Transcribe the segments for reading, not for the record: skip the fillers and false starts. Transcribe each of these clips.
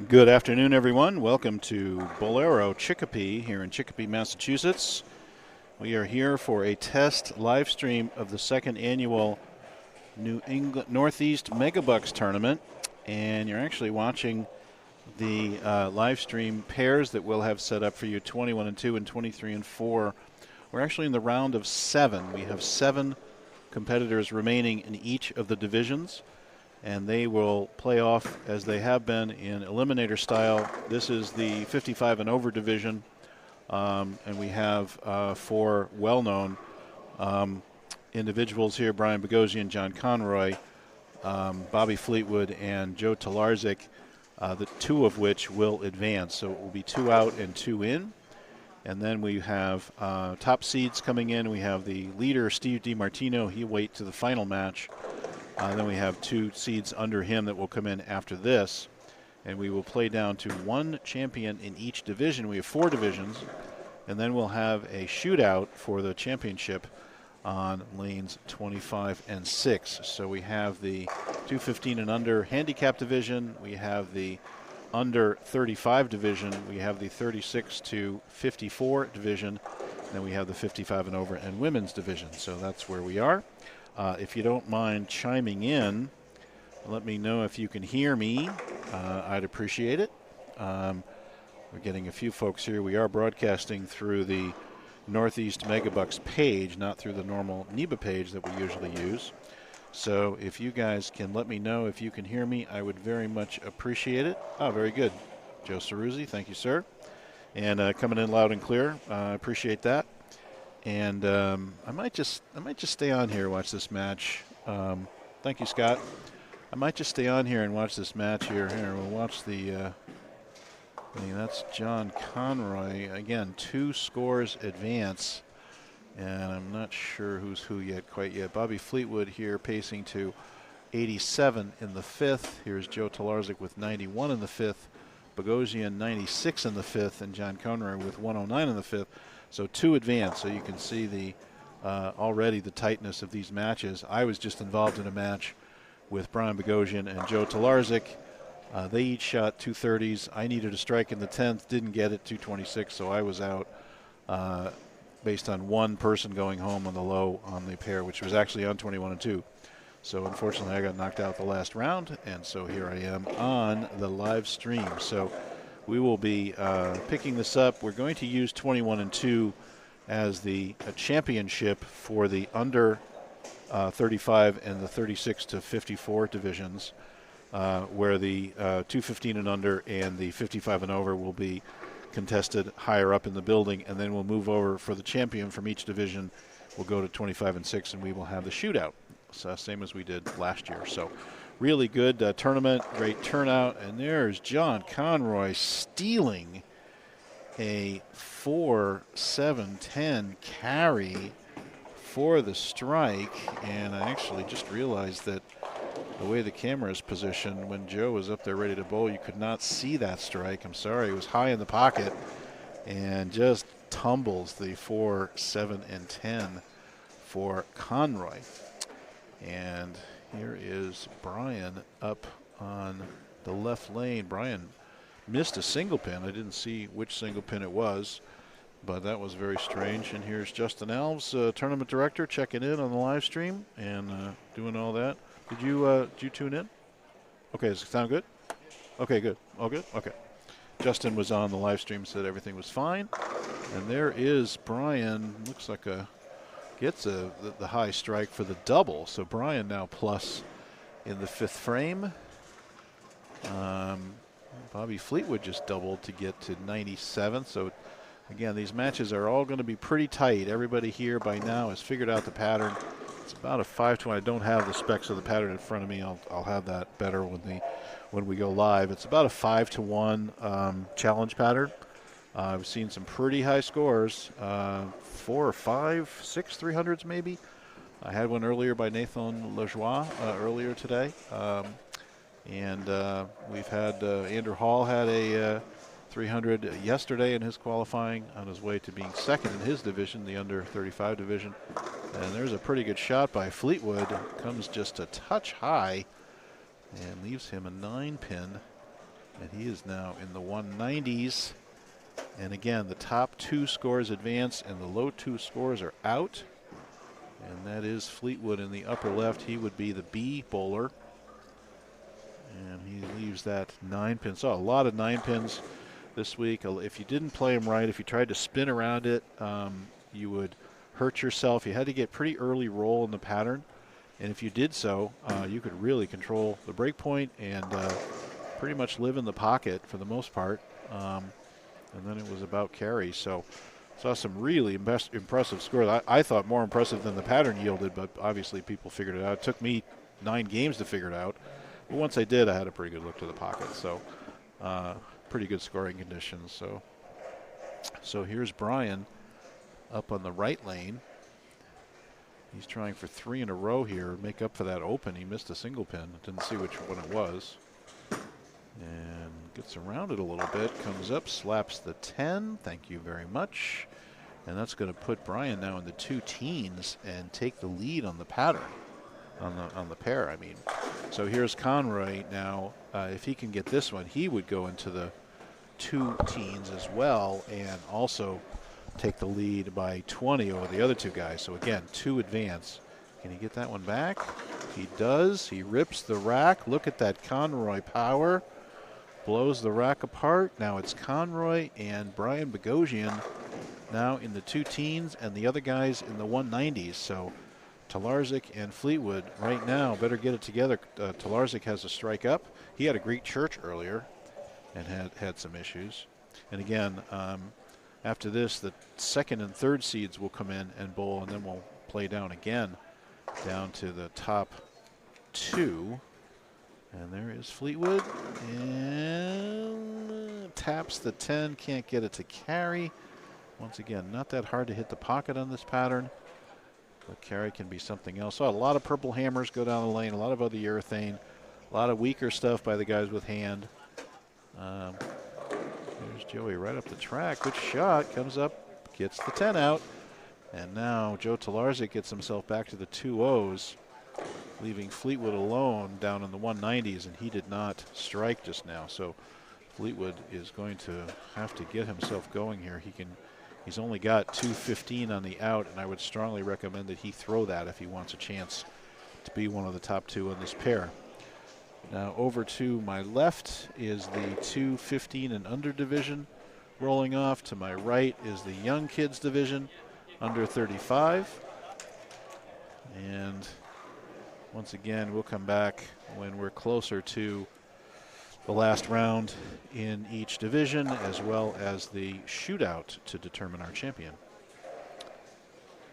Good afternoon, everyone. Welcome to Bowlero Chicopee here in Chicopee, Massachusetts. We are here for a test live stream of the second annual Northeast Megabucks Tournament, and you're actually watching the live stream pairs that we'll have set up for you, 21 and 2 and 23 and 4. We're actually in the round of 7. We have 7 competitors remaining in each of the divisions, and they will play off as they have been in eliminator style. This is the 55 and over division, and we have 4 well-known individuals here: Brian Bogosian, John Conroy, Bobby Fleetwood, and Joe Talarczyk, the 2 of which will advance. So it will be 2 out and 2 in. And then we have top seeds coming in. We have the leader, Steve DiMartino. He'll wait to the final match. Then we have 2 seeds under him that will come in after this. And we will play down to 1 champion in each division. We have 4 divisions. And then we'll have a shootout for the championship on lanes 25 and 6. So we have the 215 and under handicap division. We have the under 35 division. We have the 36 to 54 division. Then we have the 55 and over and women's division. So that's where we are. If you don't mind chiming in, let me know if you can hear me. I'd appreciate it. We're getting a few folks here. We are broadcasting through the Northeast Megabucks page, not through the normal NEBA page that we usually use. So if you guys can let me know if you can hear me, I would very much appreciate it. Oh, very good. Joe Ceruzzi, thank you, sir. And coming in loud and clear. I appreciate that. And I might just stay on here and watch this match. Thank you, Scott. I might just stay on here and watch this match here. Here, we'll watch the. That's John Conroy again. 2 scores advance, and I'm not sure who's who quite yet. Bobby Fleetwood here pacing to 87 in the 5th. Here's Joe Talarczyk with 91 in the 5th. Bogosian 96 in the 5th, and John Conroy with 109 in the 5th. So 2 advance, so you can see the already the tightness of these matches. I was just involved in a match with Brian Bogosian and Joe Talarczyk. They each shot 230s. I needed a strike in the 10th, didn't get it, 226, so I was out based on 1 person going home on the low on the pair, which was actually on 21 and 2. So unfortunately, I got knocked out the last round, and so here I am on the live stream. So we will be picking this up. We're going to use 21 and 2 as the championship for the under 35 and the 36 to 54 divisions, where the 215 and under and the 55 and over will be contested higher up in the building, and then we'll move over for the champion from each division. We'll go to 25 and 6, and we will have the shootout, so same as we did last year. So really good tournament, great turnout, and there's John Conroy stealing a 4-7-10 carry for the strike. And I actually just realized that the way the camera is positioned, when Joe was up there ready to bowl, you could not see that strike. I'm sorry, it was high in the pocket and just tumbles the 4-7-10 for Conroy. And here is Brian up on the left lane. Brian missed a single pin. I didn't see which single pin it was, but that was very strange. And here's Justin Alves, tournament director, checking in on the live stream and doing all that. Did you tune in? Okay, does it sound good? Okay, good. All good? Okay. Justin was on the live stream, said everything was fine. And there is Brian. Looks like gets the high strike for the double. So Brian now plus in the 5th frame. Bobby Fleetwood just doubled to get to 97. So again, these matches are all going to be pretty tight. Everybody here by now has figured out the pattern. It's about a 5-1. I don't have the specs of the pattern in front of me. I'll have that better when we go live. It's about a 5-1 challenge pattern. I've seen some pretty high scores, 4 or 5, 6 300s maybe. I had one earlier by Nathan Lajoie earlier today. And we've had Andrew Hall had a 300 yesterday in his qualifying on his way to being second in his division, the under 35 division. And there's a pretty good shot by Fleetwood. Comes just a touch high and leaves him a 9 pin. And he is now in the 190s. And again, the top 2 scores advance and the low 2 scores are out. And that is Fleetwood in the upper left. He would be the B bowler. And he leaves that 9 pin. So a lot of 9 pins this week. If you didn't play them right, if you tried to spin around it, you would hurt yourself. You had to get pretty early roll in the pattern. And if you did so, you could really control the break point and pretty much live in the pocket for the most part. And then it was about carry. So saw some really impressive scores. I thought more impressive than the pattern yielded, but obviously people figured it out. It took me 9 games to figure it out. But once I did, I had a pretty good look to the pocket. So pretty good scoring conditions. So here's Brian up on the right lane. He's trying for 3 in a row here, make up for that open. He missed a single pin. Didn't see which one it was. And gets around it a little bit, comes up, slaps the 10. Thank you very much. And that's going to put Brian now in the 2 teens and take the lead on the pattern, on the pair, I mean. So here's Conroy now. If he can get this one, he would go into the 2 teens as well and also take the lead by 20 over the other 2 guys. So again, 2 advance. Can he get that one back? He does. He rips the rack. Look at that Conroy power. Blows the rack apart. Now it's Conroy and Brian Bogosian now in the 2 teens and the other guys in the 190s. So Talarczyk and Fleetwood right now better get it together. Talarczyk has a strike up. He had a great church earlier and had some issues. And again, after this, the 2nd and 3rd seeds will come in and bowl, and then we'll play down again, down to the top 2. And there is Fleetwood, and taps the 10, can't get it to carry. Once again, not that hard to hit the pocket on this pattern, but carry can be something else. So a lot of purple hammers go down the lane, a lot of other urethane, a lot of weaker stuff by the guys with hand. There's Joey right up the track. Good shot. Comes up, gets the 10 out. And now Joe Talarczyk gets himself back to the 2-0s, leaving Fleetwood alone down in the 190s, and he did not strike just now. So Fleetwood is going to have to get himself going here. He's only got 215 on the out, and I would strongly recommend that he throw that if he wants a chance to be one of the top 2 in this pair. Now over to my left is the 215 and under division. Rolling off to my right is the young kids division, under 35. And once again, we'll come back when we're closer to the last round in each division, as well as the shootout to determine our champion.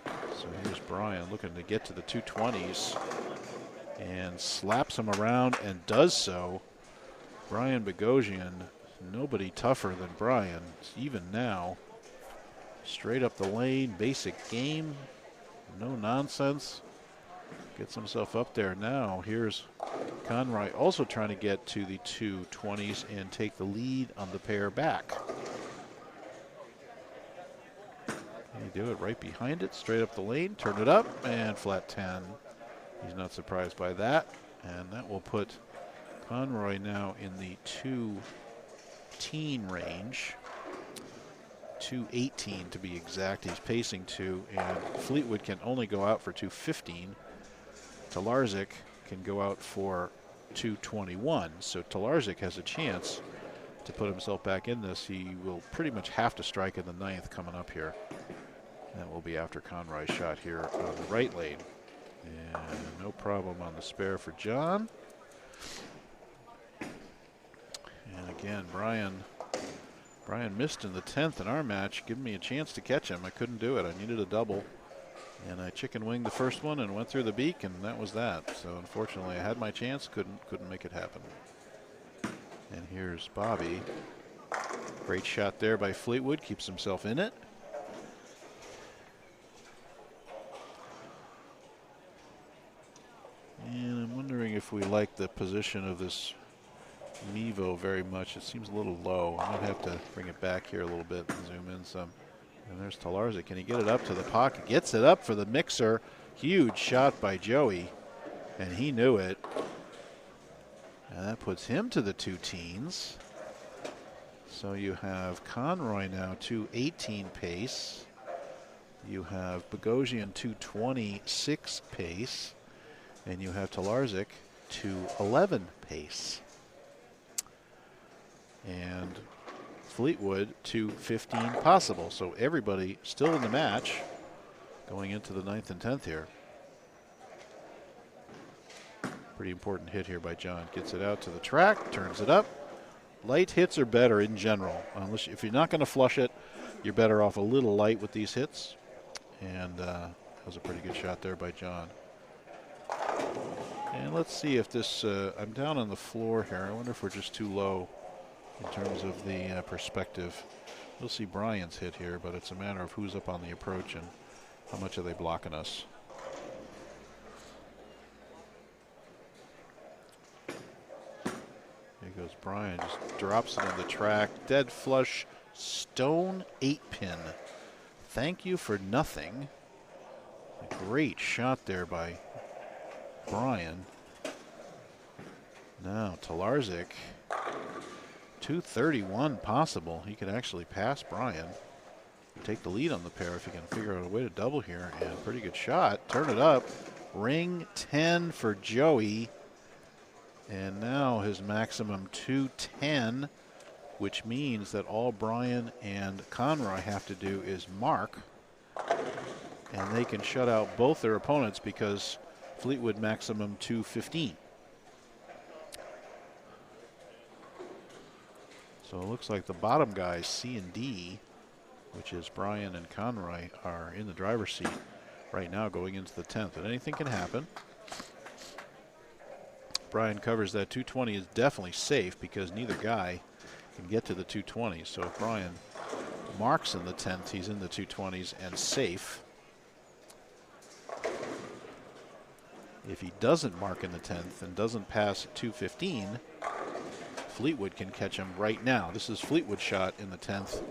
So here's Brian looking to get to the 220s. And slaps him around and does so. Brian Bogosian, nobody tougher than Brian, even now. Straight up the lane, basic game, no nonsense. Gets himself up there now. Here's Conroy also trying to get to the 220s and take the lead on the pair back. Can he do it right behind it, straight up the lane, turn it up, and flat 10. He's not surprised by that, and that will put Conroy now in the 2-teen range. 218 to be exact. He's pacing 2, and Fleetwood can only go out for 215. Talarczyk can go out for 221. So Talarczyk has a chance to put himself back in this. He will pretty much have to strike in the 9th coming up here. That will be after Conroy's shot here on the right lane. And no problem on the spare for John. And again, Brian missed in the 10th in our match, giving me a chance to catch him. I couldn't do it. I needed a double. And I chicken winged the first one and went through the beak, and that was that. So unfortunately, I had my chance, couldn't make it happen. And here's Bobby. Great shot there by Fleetwood, keeps himself in it. And I'm wondering if we like the position of this Mevo very much. It seems a little low. I might have to bring it back here a little bit and zoom in some. And there's Talarczyk. Can he get it up to the pocket? Gets it up for the mixer. Huge shot by Joey, and he knew it. And that puts him to the 2-teens. So you have Conroy now 218 pace. You have Bogosian 226 pace. And you have Talarczyk 211 pace. And Fleetwood 215 possible. So everybody still in the match going into the 9th and 10th here. Pretty important hit here by John. Gets it out to the track, turns it up. Light hits are better in general. Unless if you're not going to flush it, you're better off a little light with these hits. And that was a pretty good shot there by John. And let's see if this, I'm down on the floor here. I wonder if we're just too low in terms of the perspective. We'll see Brian's hit here, but it's a matter of who's up on the approach and how much are they blocking us. Here goes Brian, just drops it on the track. Dead flush, stone 8-pin. Thank you for nothing. A great shot there by Brian. Now Talarczyk, 231 possible. He could actually pass Brian. Take the lead on the pair if he can figure out a way to double here. And pretty good shot. Turn it up. Ring 10 for Joey. And now his maximum 210, which means that all Brian and Conroy have to do is mark. And they can shut out both their opponents because Fleetwood maximum 215. So it looks like the bottom guys, C and D, which is Brian and Conroy, are in the driver's seat right now going into the 10th. And anything can happen. Brian covers that 220 is definitely safe because neither guy can get to the 220s. So if Brian marks in the 10th, he's in the 220s and safe. If he doesn't mark in the 10th and doesn't pass 215, Fleetwood can catch him right now. This is Fleetwood's shot in the 10th.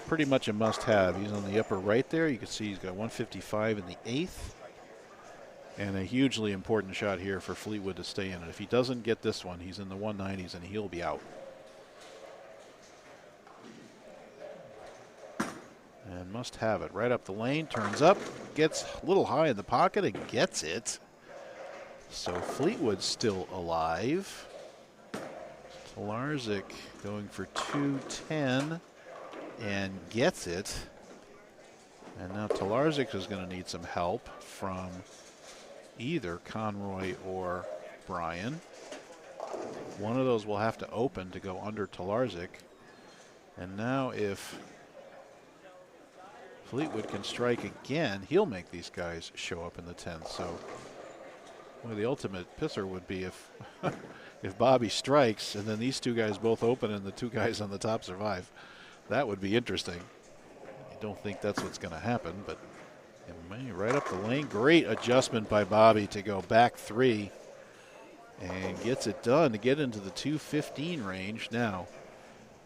Pretty much a must-have. He's on the upper right there. You can see he's got 155 in the 8th. And a hugely important shot here for Fleetwood to stay in. And if he doesn't get this one, he's in the 190s and he'll be out. And must have it. Right up the lane, turns up, gets a little high in the pocket and gets it. So Fleetwood's still alive. Talarczyk going for 210 and gets it. And now Talarczyk is going to need some help from either Conroy or Brian. One of those will have to open to go under Talarczyk. And now if Fleetwood can strike again, he'll make these guys show up in the 10th. So well, the ultimate pisser would be if if Bobby strikes and then these two guys both open and the two guys on the top survive. That would be interesting. I don't think that's what's going to happen, but right up the lane. Great adjustment by Bobby to go back 3 and gets it done to get into the 215 range. Now,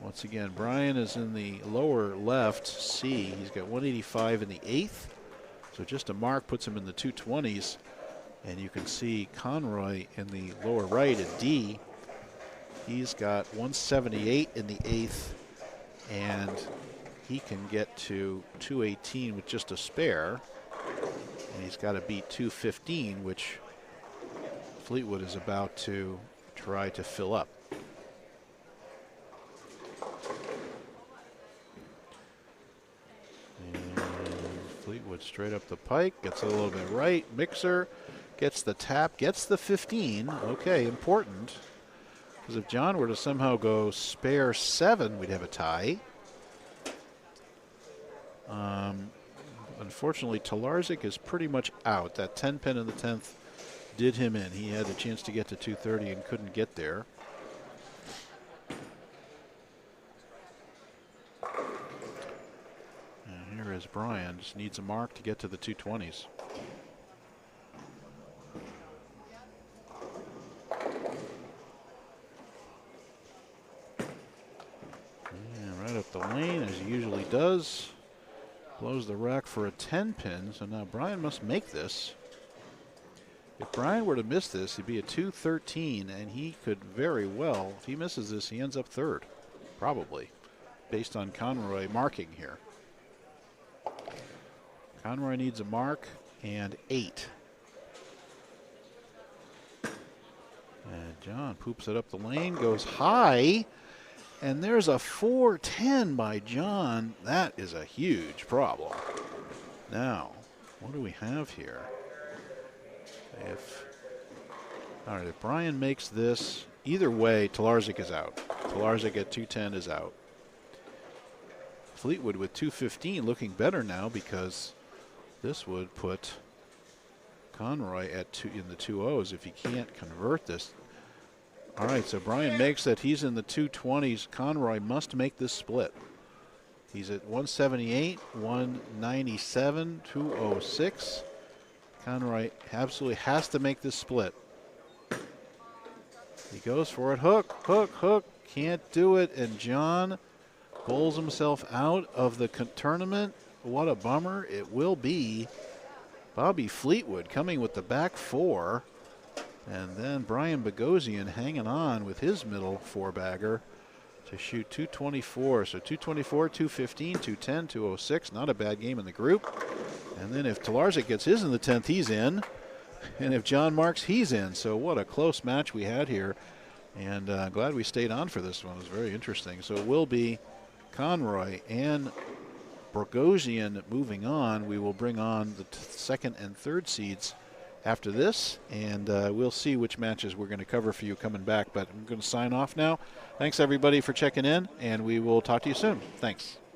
once again, Brian is in the lower left C. He's got 185 in the 8th. So just a mark puts him in the 220s. And you can see Conroy in the lower right at D. He's got 178 in the 8th. And he can get to 218 with just a spare. And he's got to beat 215, which Fleetwood is about to try to fill up. And Fleetwood straight up the pike, gets a little bit right. Mixer gets the tap, gets the 15. Okay, important. Because if John were to somehow go spare 7, we'd have a tie. Unfortunately, Talarczyk is pretty much out. That 10 pin in the 10th did him in. He had a chance to get to 230 and couldn't get there. And here is Brian. Just needs a mark to get to the 220s. And right up the lane, as he usually does. Blows the rack for a 10 pin, so now Brian must make this. If Brian were to miss this, he'd be a 213, and he could very well, if he misses this, he ends up 3rd, probably. based on Conroy marking here. Conroy needs a mark and 8. And John poops it up the lane, goes high, and there's a 4-10 by John. That is a huge problem. Now, what do we have here? All right, if Brian makes this, either way, Tolarczyk is out. Tolarczyk at 210 is out. Fleetwood with 215 looking better now because this would put Conroy at in the 2-0s if he can't convert this. All right, so Brian makes that. He's in the 220s. Conroy must make this split. He's at 178, 197, 206. Conroy absolutely has to make this split. He goes for it. Hook, hook, hook. Can't do it. And John bowls himself out of the tournament. What a bummer. It will be Bobby Fleetwood coming with the back 4. And then Brian Bogosian hanging on with his middle 4-bagger to shoot 224. So 224, 215, 210, 206. Not a bad game in the group. And then if Tolarczyk gets his in the 10th, he's in. And if John marks, he's in. So what a close match we had here. And glad we stayed on for this one. It was very interesting. So it will be Conroy and Bogosian moving on. We will bring on the second and third seeds after this, and we'll see which matches we're going to cover for you coming back. But I'm going to sign off now. Thanks, everybody, for checking in, and we will talk to you soon. Thanks.